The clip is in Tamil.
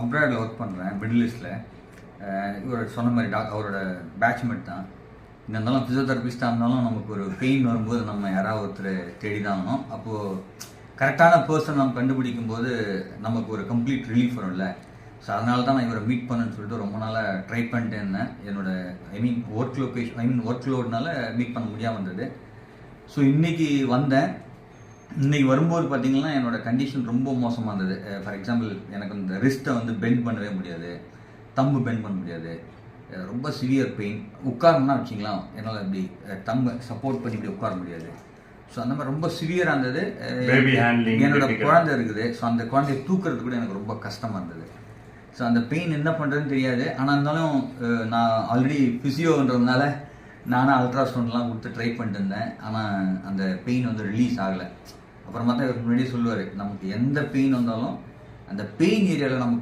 அப்ராடில் ஒர்க் பண்ணுறேன், மிடில் ஈஸ்டில். இவர் சொன்ன மாதிரி அவரோட பேட்ச்மேட் தான். இருந்தாலும் ஃபிசியோதெரபிஸ்டாக இருந்தாலும் நமக்கு ஒரு பெயின் வரும்போது நம்ம யாராவது ஒருத்தர் தேடி தான் ஆகணும். அப்போது கரெக்டான பர்சன் நம்ம கண்டுபிடிக்கும் போது நமக்கு ஒரு கம்ப்ளீட் ரிலீஃப் வரும்ல. ஸோ அதனால தான் நான் இவரை மீட் பண்ணுன்னு சொல்லிட்டு ரொம்ப நாளாக ட்ரை பண்ணிட்டே இருந்தேன். ஒர்க் லோட்னால மீட் பண்ண முடியாமல் இருந்தது. ஸோ இன்றைக்கி வந்தேன். இன்றைக்கி வரும்போது பார்த்திங்கன்னா என்னோடய கண்டிஷன் ரொம்ப மோசமாக இருந்தது. ஃபார் எக்ஸாம்பிள், எனக்கு இந்த ரிஸ்ட்டை பெண்ட் பண்ணவே முடியாது, தம்பு பெண்ட் பண்ண முடியாது, ரொம்ப சிவியர் பெயின். உட்காரணும்னா வச்சிங்களேன், என்னால் இப்படி தம்பை சப்போர்ட் பண்ணி இப்படி உட்கார முடியாது. ஸோ அந்த மாதிரி ரொம்ப சிவியராக இருந்தது. என்னோட குழந்தை இருக்குது. ஸோ அந்த குழந்தைய தூக்குறது கூட எனக்கு ரொம்ப கஷ்டமாக இருந்தது. ஸோ அந்த பெயின் என்ன பண்ணுறதுன்னு தெரியாது. ஆனால் இருந்தாலும் நான் ஆல்ரெடி ஃபிசியோன்றதுனால நானும் அல்ட்ராசவுண்ட்லாம் கொடுத்து ட்ரை பண்ணிட்டு இருந்தேன். ஆனால் அந்த பெயின் ரிலீஸ் ஆகலை. அப்புறமா தான் முன்னாடியே சொல்லுவார், நமக்கு எந்த பெயின் வந்தாலும் அந்த பெயின் ஏரியாவில் நமக்கு